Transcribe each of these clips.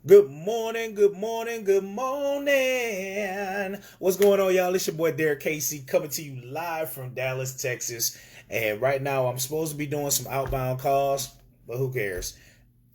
Good morning, good morning, good morning. What's going on, y'all? It's your boy Derrick Casey coming to you live from Dallas, Texas. And right now I'm supposed to be doing some outbound calls, but who cares?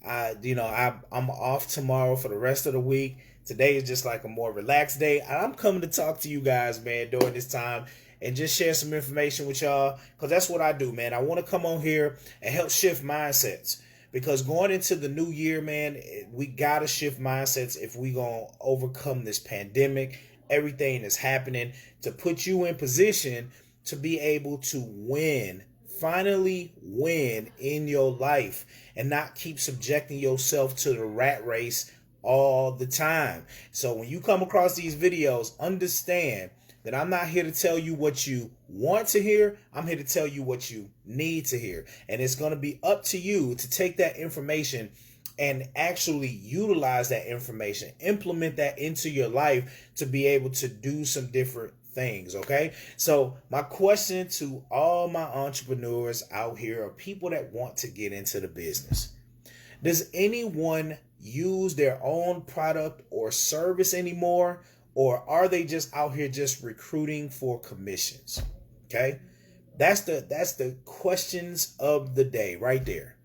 I'm off tomorrow for the rest of the week. Today is just like a more relaxed day. I'm coming to talk to you guys, man, during this time and just share some information with y'all because that's what I do, man. I want to come on here and help shift mindsets. Because going into the new year, man, we got to shift mindsets if we going to overcome this pandemic, everything that's happening, to put you in position to be able to win, finally win in your life and not keep subjecting yourself to the rat race all the time. So when you come across these videos, understand that I'm not here to tell you what you want to hear. I'm here to tell you what you need to hear. And it's going to be up to you to take that information and actually utilize that information, implement that into your life to be able to do some different things. Okay. So my question to all my entrepreneurs out here are people that want to get into the business. Does anyone use their own product or service anymore? Or are they just out here just recruiting for commissions? Okay. That's the questions of the day right there.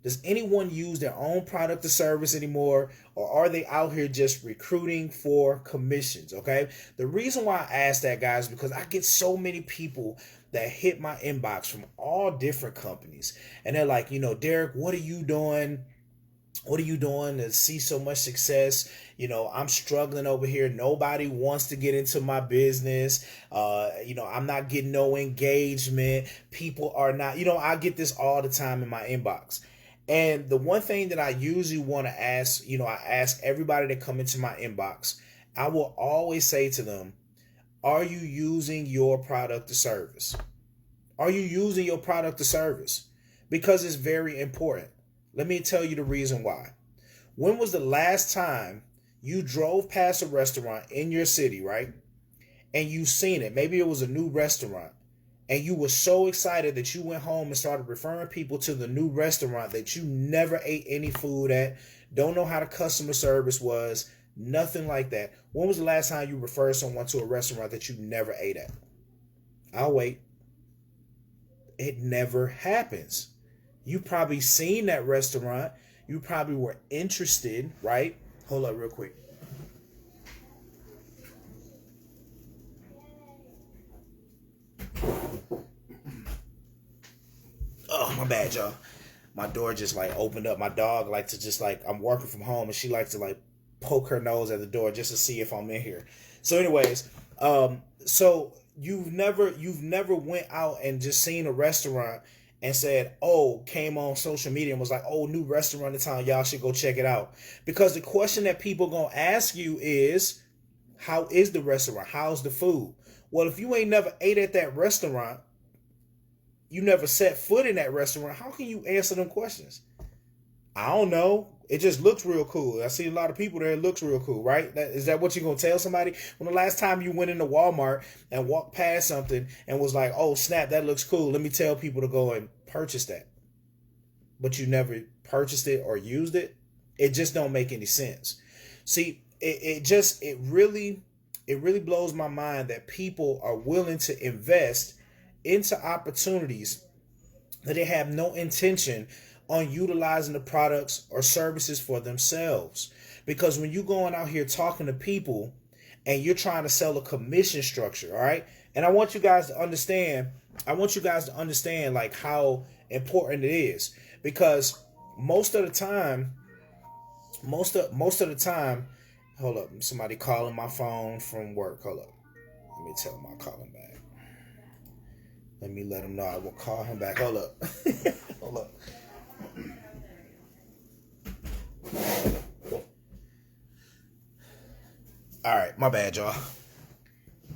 Does anyone use their own product or service anymore? Or are they out here just recruiting for commissions? Okay. The reason why I ask that, guys, because I get so many people that hit my inbox from all different companies. And they're like, Derrick, what are you doing? What are you doing to see so much success? I'm struggling over here. Nobody wants to get into my business. I'm not getting no engagement. People are not, I get this all the time in my inbox. And the one thing that I usually want to ask, I ask everybody that come into my inbox, I will always say to them, are you using your product or service? Are you using your product or service? Because it's very important. Let me tell you the reason why. When was the last time you drove past a restaurant in your city, right? And you seen it. Maybe it was a new restaurant. And you were so excited that you went home and started referring people to the new restaurant that you never ate any food at, don't know how the customer service was, nothing like that. When was the last time you referred someone to a restaurant that you never ate at? I'll wait. It never happens. You probably seen that restaurant. You probably were interested, right? Hold up real quick. Oh, my bad, y'all. My door just opened up. My dog likes to just I'm working from home and she likes to poke her nose at the door just to see if I'm in here. So anyways, so you've never went out and just seen a restaurant and said, came on social media and was like, new restaurant in town, y'all should go check it out. Because the question that people gonna ask you is, how is the restaurant? How's the food? Well, if you ain't never ate at that restaurant, you never set foot in that restaurant, how can you answer them questions? I don't know. It just looks real cool. I see a lot of people there. It looks real cool, right? Is that what you're going to tell somebody? When the last time you went into Walmart and walked past something and was like, oh, snap, that looks cool. Let me tell people to go and purchase that. But you never purchased it or used it. It just don't make any sense. See, it really blows my mind that people are willing to invest into opportunities that they have no intention on utilizing the products or services for themselves. Because when you're going out here talking to people and you're trying to sell a commission structure, all right? And I want you guys to understand how important it is. Because most of the time, hold up, somebody calling my phone from work. Hold up. Let me tell them I'll call him back. Let me let him know I will call him back. Hold up. Hold up. All right, my bad, y'all.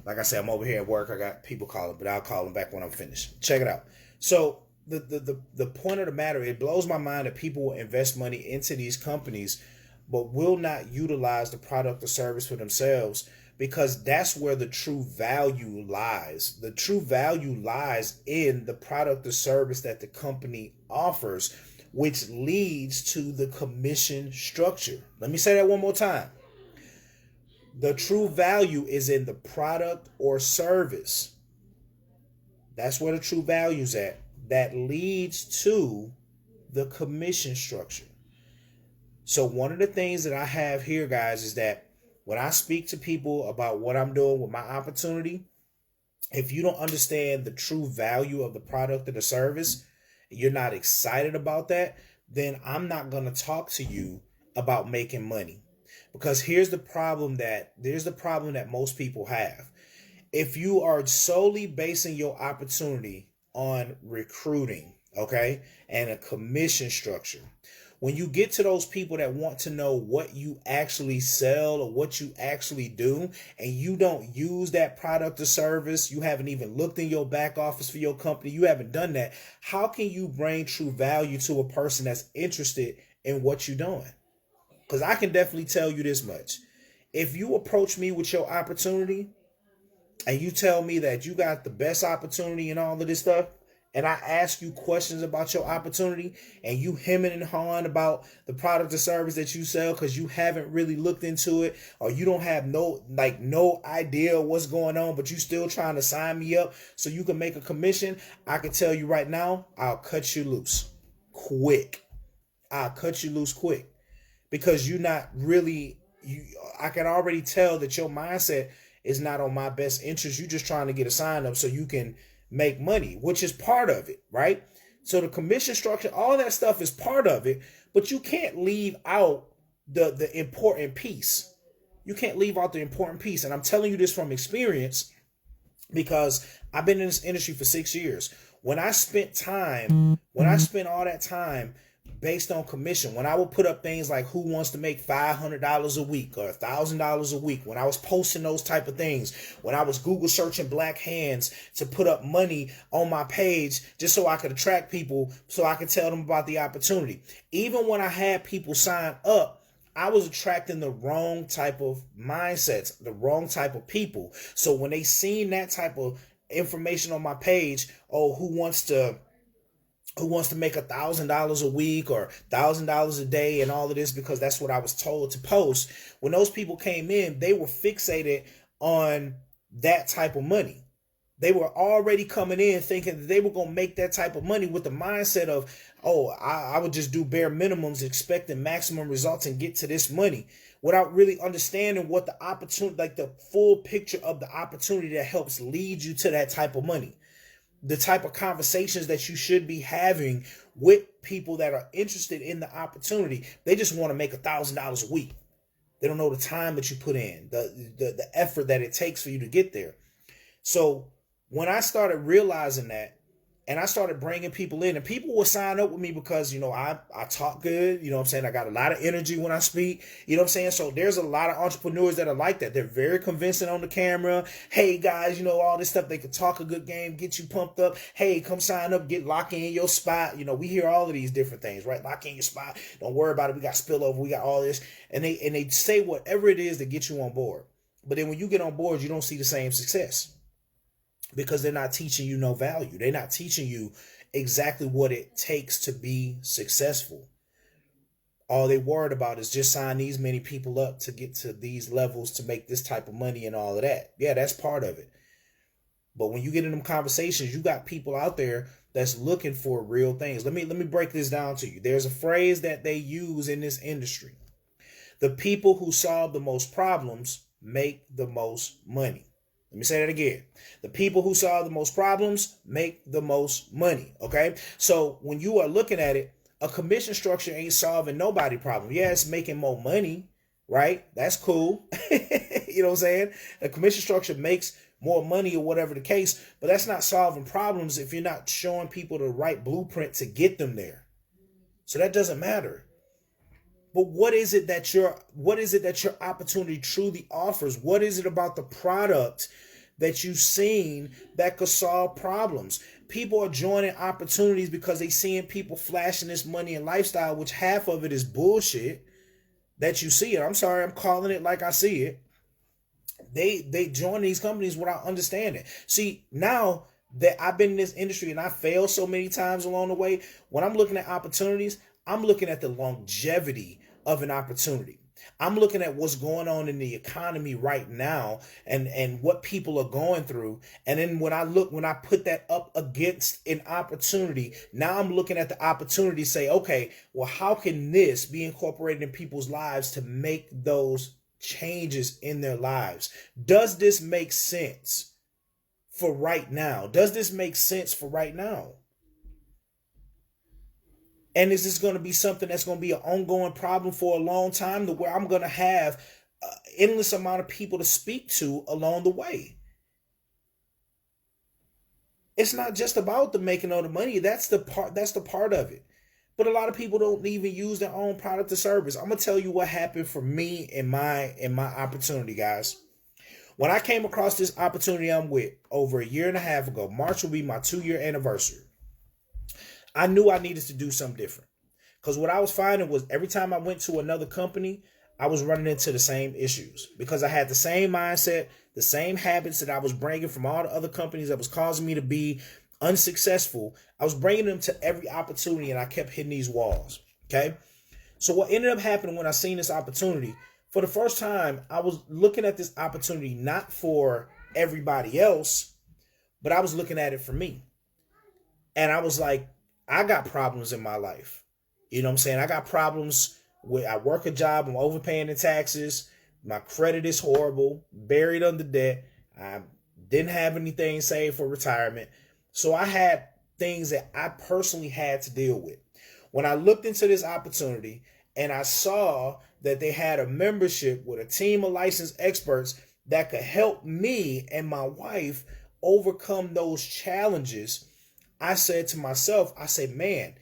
Like I said, I'm over here at work. I got people calling, but I'll call them back when I'm finished. Check it out. So the point of the matter, it blows my mind that people will invest money into these companies, but will not utilize the product or service for themselves, because that's where the true value lies. The true value lies in the product or service that the company offers, which leads to the commission structure. Let me say that one more time. The true value is in the product or service. That's where the true value is at. That leads to the commission structure. So one of the things that I have here, guys, is that when I speak to people about what I'm doing with my opportunity, if you don't understand the true value of the product or the service, you're not excited about that, then I'm not going to talk to you about making money. Because here's the problem that most people have. If you are solely basing your opportunity on recruiting, okay, and a commission structure, when you get to those people that want to know what you actually sell or what you actually do, and you don't use that product or service, you haven't even looked in your back office for your company, you haven't done that, how can you bring true value to a person that's interested in what you're doing? Because I can definitely tell you this much. If you approach me with your opportunity and you tell me that you got the best opportunity and all of this stuff, and I ask you questions about your opportunity and you hemming and hawing about the product or service that you sell because you haven't really looked into it, or you don't have no idea what's going on, but you still trying to sign me up so you can make a commission, I can tell you right now, I'll cut you loose quick. I'll cut you loose quick. Because you're not really, I can already tell that your mindset is not on my best interest. You're just trying to get a sign up so you can make money, which is part of it, right? So the commission structure, all that stuff is part of it, but you can't leave out the important piece. You can't leave out the important piece. And I'm telling you this from experience because I've been in this industry for 6 years. When I spent all that time based on commission, when I would put up things like who wants to make $500 a week or $1,000 a week, when I was posting those type of things, when I was Google searching black hands to put up money on my page just so I could attract people, so I could tell them about the opportunity. Even when I had people sign up, I was attracting the wrong type of mindsets, the wrong type of people. So when they seen that type of information on my page, who wants to make $1,000 a week or $1,000 a day and all of this, because that's what I was told to post. When those people came in, they were fixated on that type of money. They were already coming in thinking that they were going to make that type of money with the mindset of, I would just do bare minimums, expecting maximum results and get to this money, without really understanding what the opportunity, like the full picture of the opportunity that helps lead you to that type of money. The type of conversations that you should be having with people that are interested in the opportunity. They just want to make $1,000 a week. They don't know the time that you put in, the effort that it takes for you to get there. So when I started realizing that, and I started bringing people in, and people will sign up with me because, I talk good, I got a lot of energy when I speak, So there's a lot of entrepreneurs that are like that. They're very convincing on the camera. Hey guys, all this stuff, they can talk a good game, get you pumped up. Hey, come sign up, lock in your spot. We hear all of these different things, right? Lock in your spot. Don't worry about it. We got spillover. We got all this. And they say whatever it is to get you on board. But then when you get on board, you don't see the same success. Because they're not teaching you no value. They're not teaching you exactly what it takes to be successful. All they worried about is just sign these many people up to get to these levels to make this type of money and all of that. Yeah, that's part of it. But when you get in them conversations, you got people out there that's looking for real things. Let me break this down to you. There's a phrase that they use in this industry. The people who solve the most problems make the most money. Let me say that again. The people who solve the most problems make the most money. Okay. So when you are looking at it, a commission structure ain't solving nobody problem. Yeah, it's making more money, right? That's cool. You know what I'm saying? A commission structure makes more money or whatever the case, but that's not solving problems if you're not showing people the right blueprint to get them there. So that doesn't matter. But what is it that your opportunity truly offers? What is it about the product that you've seen that could solve problems? People are joining opportunities because they seeing people flashing this money and lifestyle, which half of it is bullshit that you see it. I'm sorry, I'm calling it like I see it. They join these companies without understanding. See, now that I've been in this industry and I failed so many times along the way, when I'm looking at opportunities, I'm looking at the longevity of an opportunity. I'm looking at what's going on in the economy right now and what people are going through. And then when I put that up against an opportunity, now I'm looking at the opportunity to say, okay, well, how can this be incorporated in people's lives to make those changes in their lives? Does this make sense for right now? Does this make sense for right now? And is this going to be something that's going to be an ongoing problem for a long time, to where I'm going to have an endless amount of people to speak to along the way? It's not just about the making of the money. That's the part of it. But a lot of people don't even use their own product or service. I'm gonna tell you what happened for me in my opportunity, guys. When I came across this opportunity I'm with over a year and a half ago, March will be my 2-year anniversary. I knew I needed to do something different. Because what I was finding was every time I went to another company, I was running into the same issues. Because I had the same mindset, the same habits that I was bringing from all the other companies that was causing me to be unsuccessful. I was bringing them to every opportunity, and I kept hitting these walls. Okay? So what ended up happening when I seen this opportunity, for the first time, I was looking at this opportunity not for everybody else, but I was looking at it for me. And I was like, I got problems in my life. You know what I'm saying? I got problems with, I work a job, I'm overpaying in taxes, my credit is horrible, buried under debt, I didn't have anything saved for retirement. So I had things that I personally had to deal with. When I looked into this opportunity and I saw that they had a membership with a team of licensed experts that could help me and my wife overcome those challenges, I said to myself, I said, man,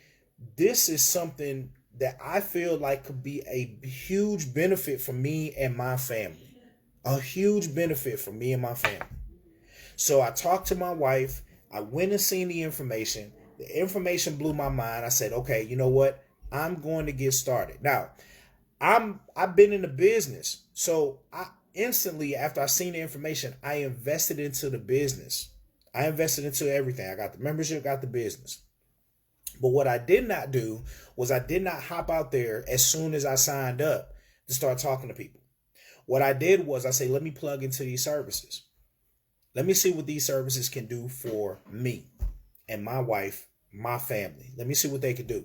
this is something that I feel like could be a huge benefit for me and my family. A huge benefit for me and my family. So I talked to my wife. I went and seen the information. The information blew my mind. I said, okay, you know what? I'm going to get started. Now, I've been in the business. So I instantly, after I seen the information, I invested into the business. I invested into everything. I got the membership, got the business. But what I did not do was I did not hop out there as soon as I signed up to start talking to people. What I did was I say, let me plug into these services. Let me see what these services can do for me and my wife, my family. Let me see what they could do.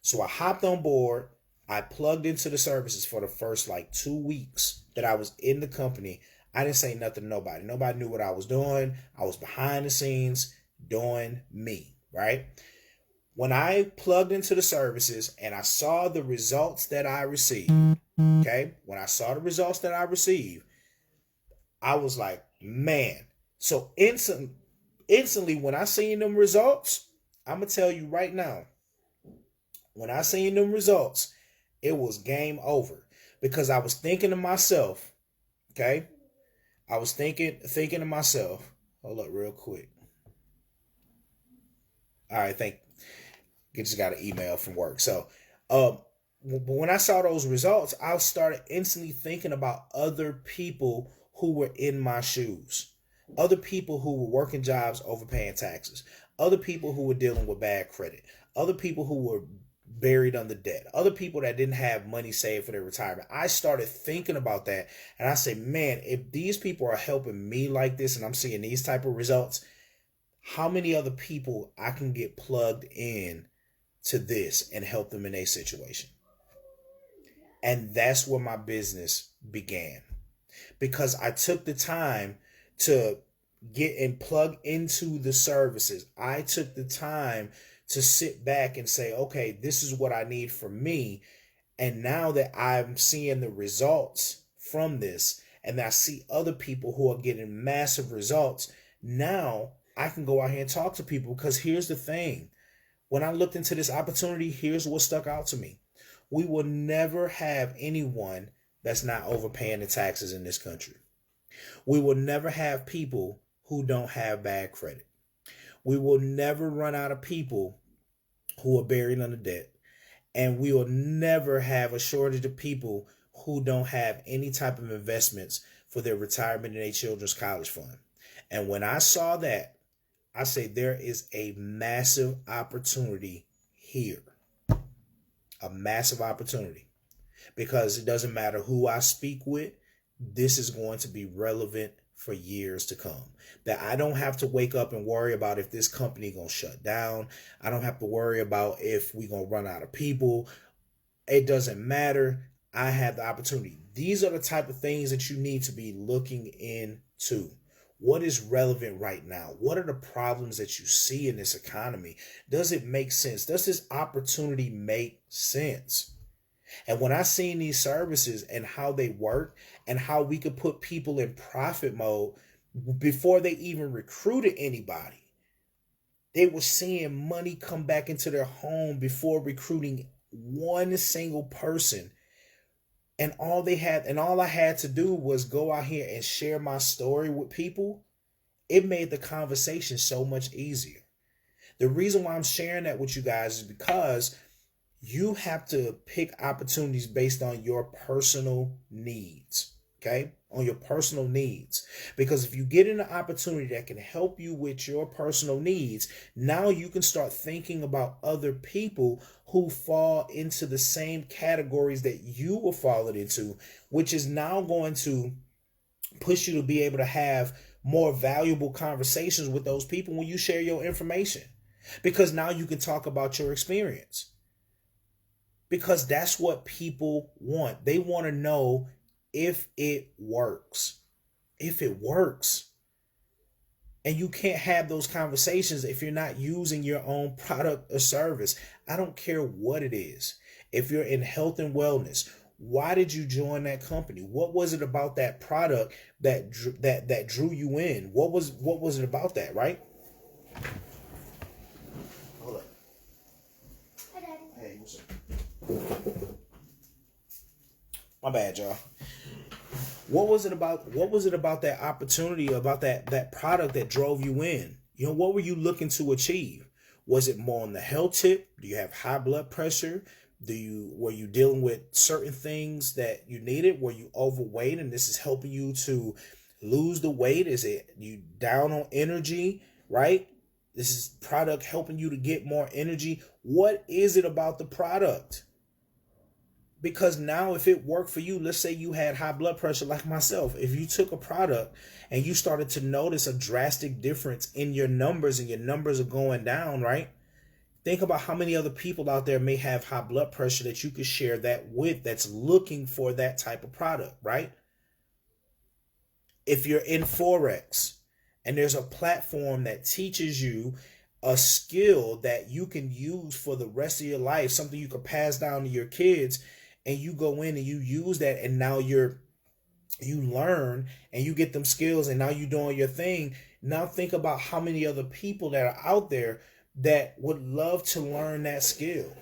So I hopped on board. I plugged into the services for the first 2 weeks that I was in the company. I didn't say nothing to nobody. Nobody knew what I was doing. I was behind the scenes doing me, right? When I plugged into the services and I saw the results that I received, okay? When I saw the results that I received, I was like, man. So instantly when I seen them results, I'm going to tell you right now, when I seen them results, it was game over. Because I was thinking to myself, okay? I was thinking to myself, hold up real quick. All right, I just got an email from work. So when I saw those results, I started instantly thinking about other people who were in my shoes. Other people who were working jobs, overpaying taxes. Other people who were dealing with bad credit. Other people who were buried under debt. Other people that didn't have money saved for their retirement. I started thinking about that. And I said, man, if these people are helping me like this and I'm seeing these type of results, how many other people I can get plugged in to this and help them in a situation? And that's where my business began. Because I took the time to get and plug into the services. I took the time to sit back and say, okay, this is what I need for me. And now that I'm seeing the results from this, and I see other people who are getting massive results, now I can go out here and talk to people. Because here's the thing. When I looked into this opportunity, here's what stuck out to me. We will never have anyone that's not overpaying the taxes in this country. We will never have people who don't have bad credit. We will never run out of people who are buried under debt. And we will never have a shortage of people who don't have any type of investments for their retirement and their children's college fund. And when I saw that, I say there is a massive opportunity here. A massive opportunity. Because it doesn't matter who I speak with, this is going to be relevant for years to come. That I don't have to wake up and worry about if this company gonna shut down. I don't have to worry about if we gonna run out of people. It doesn't matter. I have the opportunity. These are the type of things that you need to be looking into. What is relevant right now? What are the problems that you see in this economy? Does it make sense? Does this opportunity make sense? And when I seen these services and how they work and how we could put people in profit mode before they even recruited anybody, they were seeing money come back into their home before recruiting one single person. And all I had to do was go out here and share my story with people. It made the conversation so much easier. The reason why I'm sharing that with you guys is because you have to pick opportunities based on your personal needs, okay? On your personal needs. Because if you get an opportunity that can help you with your personal needs, now you can start thinking about other people who fall into the same categories that you were falling into, which is now going to push you to be able to have more valuable conversations with those people when you share your information. Because now you can talk about your experience. Because that's what people want. They want to know if it works. If it works. And you can't have those conversations if you're not using your own product or service. I don't care what it is. If you're in health and wellness, why did you join that company? What was it about that product that drew you in? What was it about that, right? Hold up. Hi, Daddy. Hey, what's up? My bad, y'all. What was it about that opportunity, about that product that drove you in? You know, what were you looking to achieve? Was it more on the health tip? Do you have high blood pressure? Were you dealing with certain things that you needed? Were you overweight and this is helping you to lose the weight? Is it you down on energy, right? This is product helping you to get more energy. What is it about the product? Because now if it worked for you, let's say you had high blood pressure like myself. If you took a product and you started to notice a drastic difference in your numbers and your numbers are going down, right? Think about how many other people out there may have high blood pressure that you could share that with that's looking for that type of product, right? If you're in Forex and there's a platform that teaches you a skill that you can use for the rest of your life, something you could pass down to your kids, and you go in and you use that, and now you learn and you get them skills, and now you're doing your thing. Now think about how many other people that are out there that would love to learn that skill,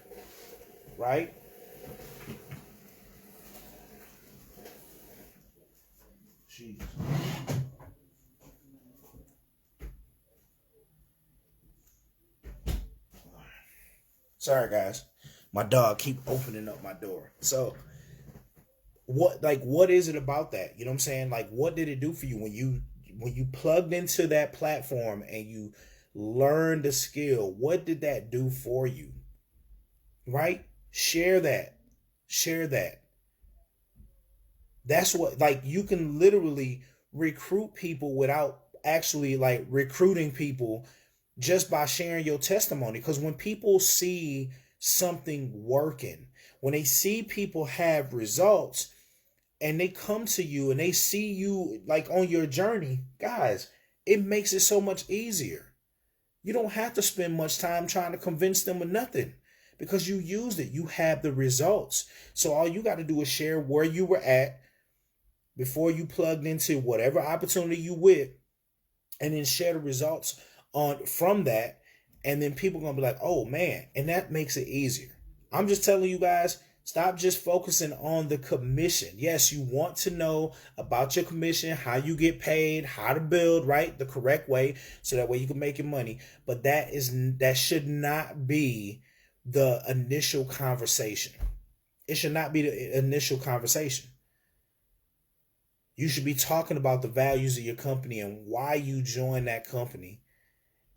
right? Jeez. Sorry, guys. My dog keep opening up my door. So what is it about that? You know what I'm saying? Like, what did it do for you when you plugged into that platform and you learned the skill? What did that do for you? Right? Share that. Share that. That's what, like, you can literally recruit people without actually like recruiting people just by sharing your testimony. Because when people see something working, when they see people have results and they come to you and they see you like on your journey, guys, it makes it so much easier. You don't have to spend much time trying to convince them of nothing because you used it. You have the results. So all you got to do is share where you were at before you plugged into whatever opportunity you with, and then share the results from that. And then people are going to be like, oh man, and that makes it easier. I'm just telling you guys, stop just focusing on the commission. Yes, you want to know about your commission, how you get paid, how to build, right, the correct way, so that way you can make your money. But that should not be the initial conversation. It should not be the initial conversation. You should be talking about the values of your company and why you joined that company.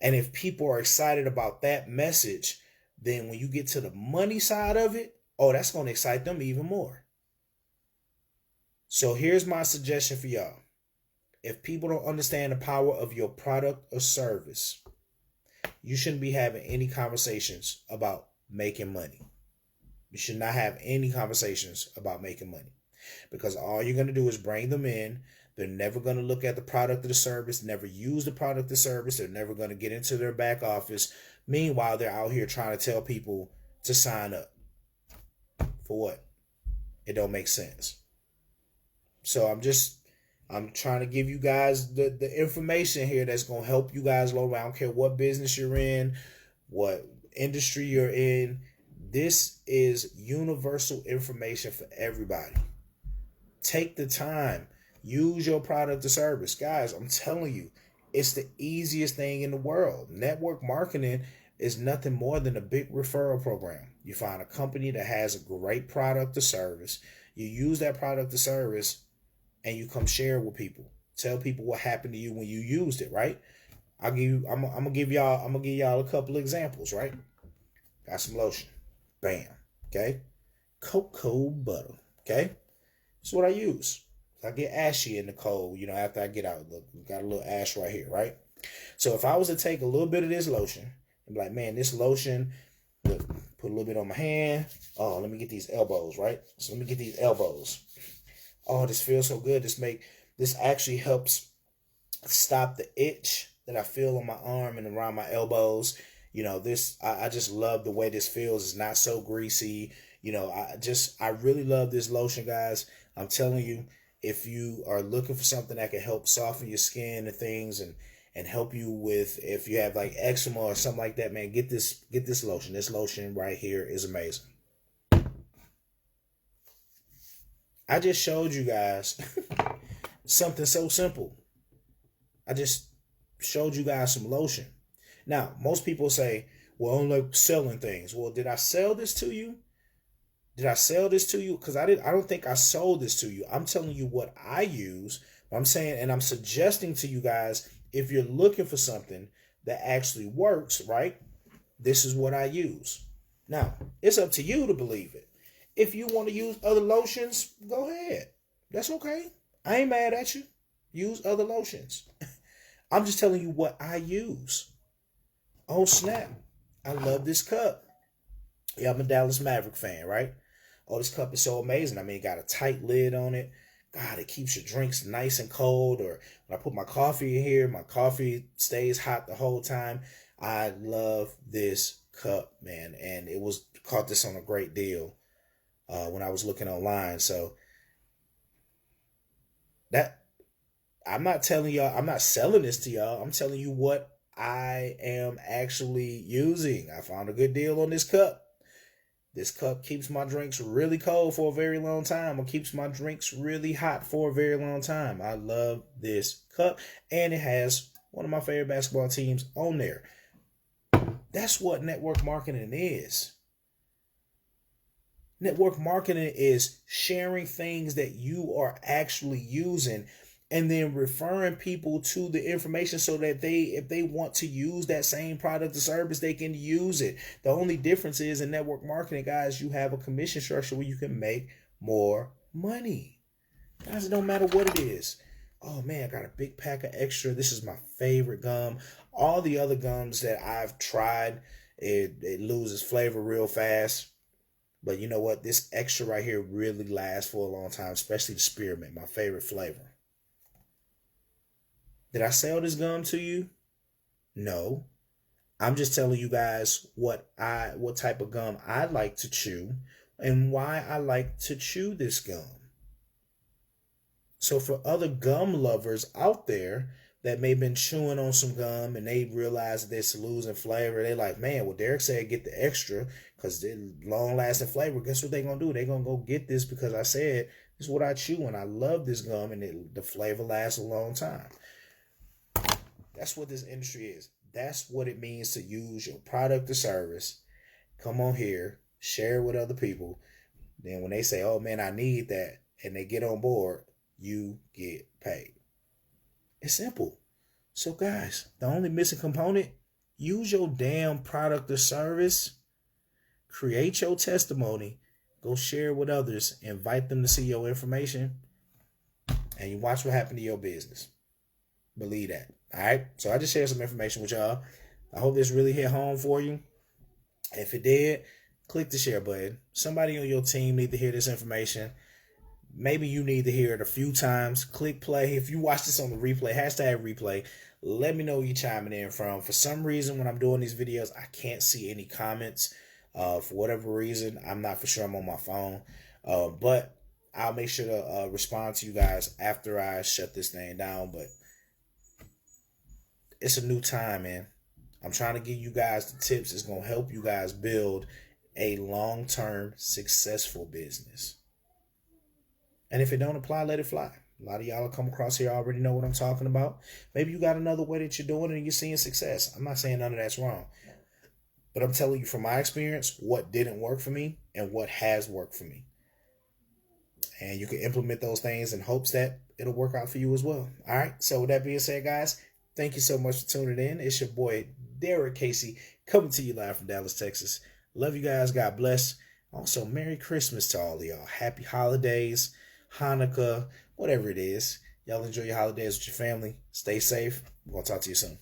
And if people are excited about that message, then when you get to the money side of it, oh, that's going to excite them even more. So here's my suggestion for y'all. If people don't understand the power of your product or service, you shouldn't be having any conversations about making money. You should not have any conversations about making money, because all you're going to do is bring them in. They're never going to look at the product or the service, never use the product or service. They're never going to get into their back office. Meanwhile, they're out here trying to tell people to sign up. For what? It don't make sense. So I'm trying to give you guys the information here that's going to help you guys low. I don't care what business you're in, what industry you're in. This is universal information for everybody. Take the time. Use your product or service. Guys, I'm telling you, it's the easiest thing in the world. Network marketing is nothing more than a big referral program. You find a company that has a great product or service. You use that product or service and you come share it with people. Tell people what happened to you when you used it, right? I'm gonna give y'all a couple of examples, right? Got some lotion. Bam. Okay. Cocoa butter. Okay. That's what I use. I get ashy in the cold, after I get out. Look, got a little ash right here, right? So if I was to take a little bit of this lotion and be like, man, this lotion, look, put a little bit on my hand. Oh, let me get these elbows, right? So let me get these elbows. Oh, this feels so good. This actually helps stop the itch that I feel on my arm and around my elbows. I just love the way this feels. It's not so greasy. I really love this lotion, guys. I'm telling you, if you are looking for something that can help soften your skin and things and help you with, if you have like eczema or something like that, man, get this lotion. This lotion right here is amazing. I just showed you guys something so simple. I just showed you guys some lotion. Now, most people say, well, I don't like selling things. Well, did I sell this to you? Because I don't think I sold this to you. I'm telling you what I use. I'm saying, and I'm suggesting to you guys, if you're looking for something that actually works, right? This is what I use. Now, it's up to you to believe it. If you want to use other lotions, go ahead. That's okay. I ain't mad at you. Use other lotions. I'm just telling you what I use. Oh, snap. I love this cup. Yeah, I'm a Dallas Maverick fan, right? Oh, this cup is so amazing. I mean, it got a tight lid on it. God, it keeps your drinks nice and cold. Or when I put my coffee in here, my coffee stays hot the whole time. I love this cup, man. And caught this on a great deal when I was looking online. So I'm not telling y'all, I'm not selling this to y'all. I'm telling you what I am actually using. I found a good deal on this cup. This cup keeps my drinks really cold for a very long time, or keeps my drinks really hot for a very long time. I love this cup, and it has one of my favorite basketball teams on there. That's what network marketing is. Network marketing is sharing things that you are actually using and then referring people to the information so that if they want to use that same product or service, they can use it. The only difference is in network marketing, guys, you have a commission structure where you can make more money. Guys, it don't matter what it is. Oh man, I got a big pack of extra. This is my favorite gum. All the other gums that I've tried, it loses flavor real fast. But you know what? This extra right here really lasts for a long time, especially the spearmint, my favorite flavor. Did I sell this gum to you? No. I'm just telling you guys what type of gum I like to chew and why I like to chew this gum. So for other gum lovers out there that may have been chewing on some gum and they realize that it's losing flavor, they like, man, well, Derrick said get the extra because they're long-lasting flavor. Guess what they're going to do? They're going to go get this because I said this is what I chew and I love this gum and the flavor lasts a long time. That's what this industry is. That's what it means to use your product or service. Come on here, share it with other people. Then when they say, oh man, I need that, and they get on board, you get paid. It's simple. So guys, the only missing component, use your damn product or service, create your testimony, Go share it with others. Invite them to see your information. And you watch what happened to your business. Believe that. All right. So I just shared some information with y'all. I hope this really hit home for you. If it did, click the share button. Somebody on your team need to hear this information. Maybe you need to hear it a few times. Click play. If you watch this on the replay, #replay, let me know where you're chiming in from. For some reason, when I'm doing these videos, I can't see any comments. For whatever reason, I'm not for sure. I'm on my phone. But I'll make sure to respond to you guys after I shut this thing down. But it's a new time, man. I'm trying to give you guys the tips that's going to help you guys build a long-term successful business. And if it don't apply, let it fly. A lot of y'all will come across here already know what I'm talking about. Maybe you got another way that you're doing it and you're seeing success. I'm not saying none of that's wrong. But I'm telling you from my experience what didn't work for me and what has worked for me. And you can implement those things in hopes that it'll work out for you as well. All right. So with that being said, guys, thank you so much for tuning in. It's your boy, Derrick Casey, coming to you live from Dallas, Texas. Love you guys. God bless. Also, Merry Christmas to all of y'all. Happy holidays, Hanukkah, whatever it is. Y'all enjoy your holidays with your family. Stay safe. We're going to talk to you soon.